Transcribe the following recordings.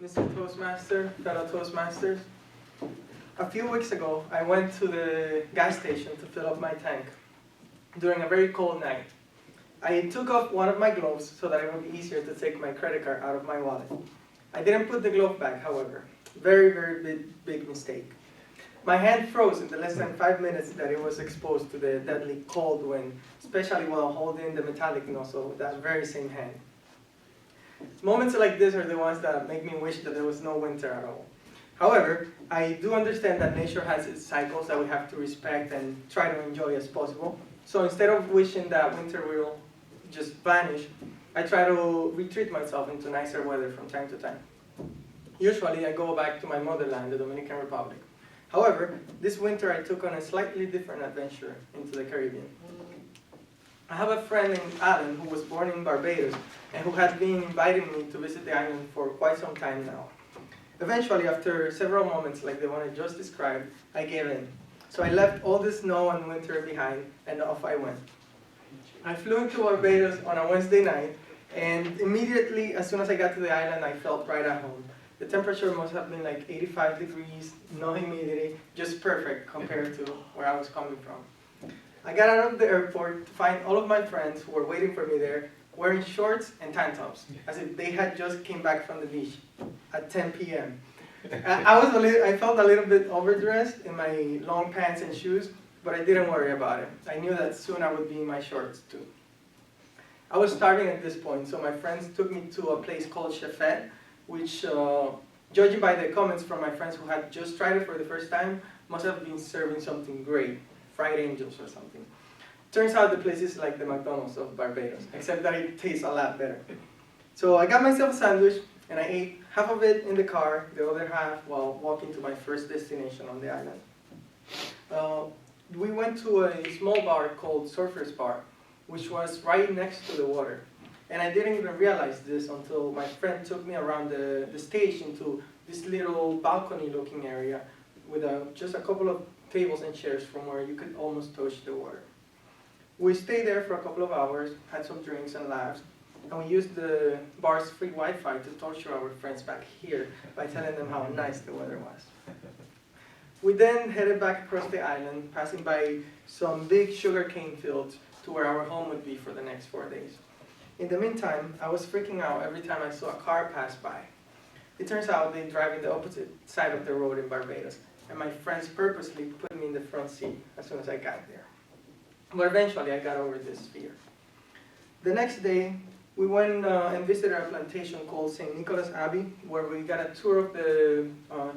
Mr. Toastmaster, fellow Toastmasters. A few weeks ago, I went to the gas station to fill up my tank during a very cold night. I took off one of my gloves so that it would be easier to take my credit card out of my wallet. I didn't put the glove back, however. Very big mistake. My hand froze in the less than 5 minutes that it was exposed to the deadly cold wind, especially while holding the metallic nozzle with that very same hand. Moments like this are the ones that make me wish that there was no winter at all. However, I do understand that nature has its cycles that we have to respect and try to enjoy as possible. So instead of wishing that winter will just vanish, I try to retreat myself into nicer weather from time to time. Usually I go back to my motherland, the Dominican Republic. However, this winter I took on a slightly different adventure into the Caribbean. I have a friend named Alan who was born in Barbados and who had been inviting me to visit the island for quite some time now. Eventually, after several moments like the one I just described, I gave in. So I left all the snow and winter behind and off I went. I flew into Barbados on a Wednesday night, and immediately as soon as I got to the island I felt right at home. The temperature must have been like 85 degrees, no humidity, just perfect compared to where I was coming from. I got out of the airport to find all of my friends who were waiting for me there wearing shorts and tank tops, as if they had just came back from the beach at 10 p.m. I felt a little bit overdressed in my long pants and shoes, but I didn't worry about it. I knew that soon I would be in my shorts too. I was starving at this point, so my friends took me to a place called Chefette, which, judging by the comments from my friends who had just tried it for the first time, must have been serving something great, fried angels or something. Turns out the place is like the McDonald's of Barbados, except that it tastes a lot better. So I got myself a sandwich, and I ate half of it in the car, the other half while walking to my first destination on the island. We went to a small bar called Surfer's Bar, which was right next to the water. And I didn't even realize this until my friend took me around the stage into this little balcony-looking area with just a couple of tables and chairs from where you could almost touch the water. We stayed there for a couple of hours, had some drinks and laughs, and we used the bar's free Wi-Fi to torture our friends back here by telling them how nice the weather was. We then headed back across the island, passing by some big sugarcane fields to where our home would be for the next 4 days. In the meantime, I was freaking out every time I saw a car pass by. It turns out they drive in the opposite side of the road in Barbados, and my friends purposely put me in the front seat as soon as I got there. But eventually I got over this fear. The next day, we went and visited a plantation called St. Nicholas Abbey, where we got a tour of the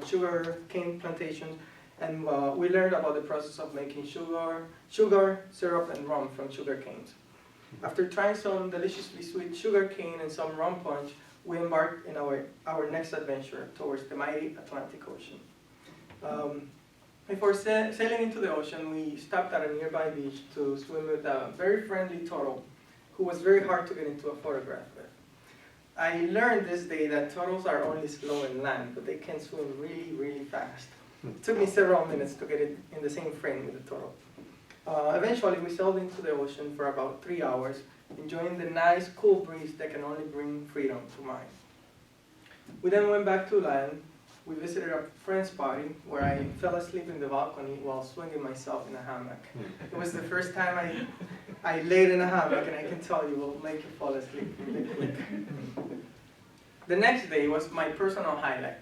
sugar cane plantations, and we learned about the process of making sugar, syrup, and rum from sugar canes. After trying some deliciously sweet sugar cane and some rum punch, we embarked in our next adventure towards the mighty Atlantic Ocean. Before sailing into the ocean, we stopped at a nearby beach to swim with a very friendly turtle who was very hard to get into a photograph with. I learned this day that turtles are only slow in land, but they can swim really fast. It took me several minutes to get it in the same frame with the turtle. Eventually, we sailed into the ocean for about 3 hours, enjoying the nice, cool breeze that can only bring freedom to mind. We then went back to land. We visited a friend's party where I fell asleep in the balcony while swinging myself in a hammock. It was the first time I laid in a hammock, and I can tell you, it will make you fall asleep really quick. The next day was my personal highlight,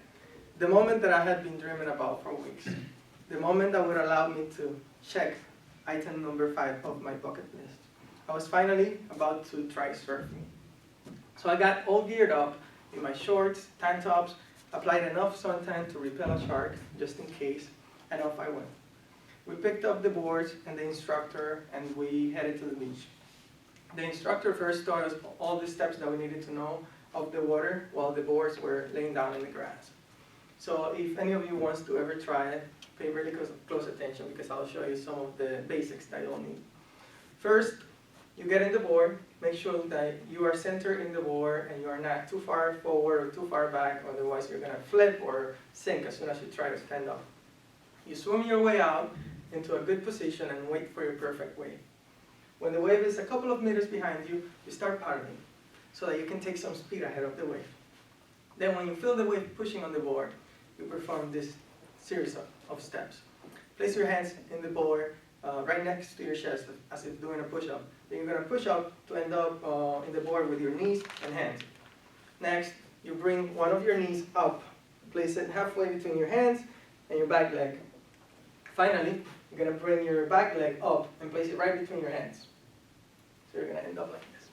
the moment that I had been dreaming about for weeks, the moment that would allow me to check item number 5 of my bucket list. I was finally about to try surfing. So I got all geared up in my shorts, tank tops, applied enough suntan to repel a shark, just in case, and off I went. We picked up the boards and the instructor, and we headed to the beach. The instructor first taught us all the steps that we needed to know of the water while the boards were laying down in the grass. So if any of you wants to ever try it, pay really close attention, because I'll show you some of the basics that you'll need. First, you get in the board, make sure that you are centered in the board and you are not too far forward or too far back, otherwise you're going to flip or sink as soon as you try to stand up. You swim your way out into a good position and wait for your perfect wave. When the wave is a couple of meters behind you, you start paddling so that you can take some speed ahead of the wave. Then when you feel the wave pushing on the board, you perform this series of steps. Place your hands in the board right next to your chest as if doing a push-up. Then you're going to push up to end up in the board with your knees and hands. Next, you bring one of your knees up. Place it halfway between your hands and your back leg. Finally, you're going to bring your back leg up and place it right between your hands. So you're going to end up like this.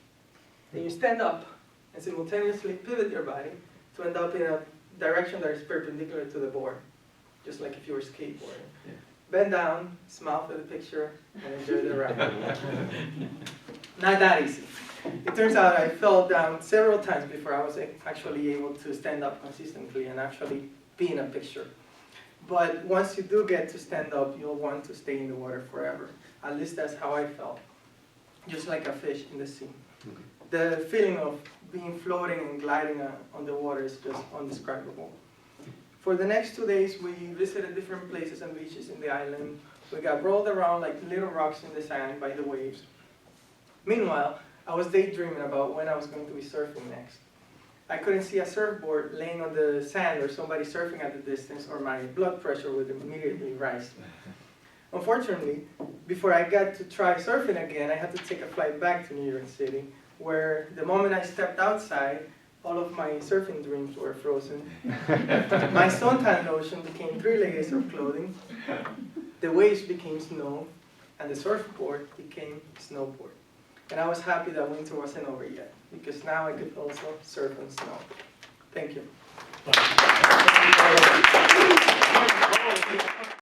Then you stand up and simultaneously pivot your body to end up in a direction that is perpendicular to the board, just like if you were skateboarding. Yeah. Bend down, smile for the picture, and enjoy the ride. Not that easy. It turns out I fell down several times before I was actually able to stand up consistently and actually be in a picture. But once you do get to stand up, you'll want to stay in the water forever. At least that's how I felt, just like a fish in the sea. The feeling of being floating and gliding on the water is just indescribable. For the next 2 days, we visited different places and beaches in the island. We got rolled around like little rocks in the sand by the waves. Meanwhile, I was daydreaming about when I was going to be surfing next. I couldn't see a surfboard laying on the sand or somebody surfing at the distance, or my blood pressure would immediately rise. Unfortunately, before I got to try surfing again, I had to take a flight back to New York City, where the moment I stepped outside, all of my surfing dreams were frozen. My suntan lotion became 3 layers of clothing, the waves became snow, and the surfboard became snowboard. And I was happy that winter wasn't over yet, because now I could also surf on snow. Thank you.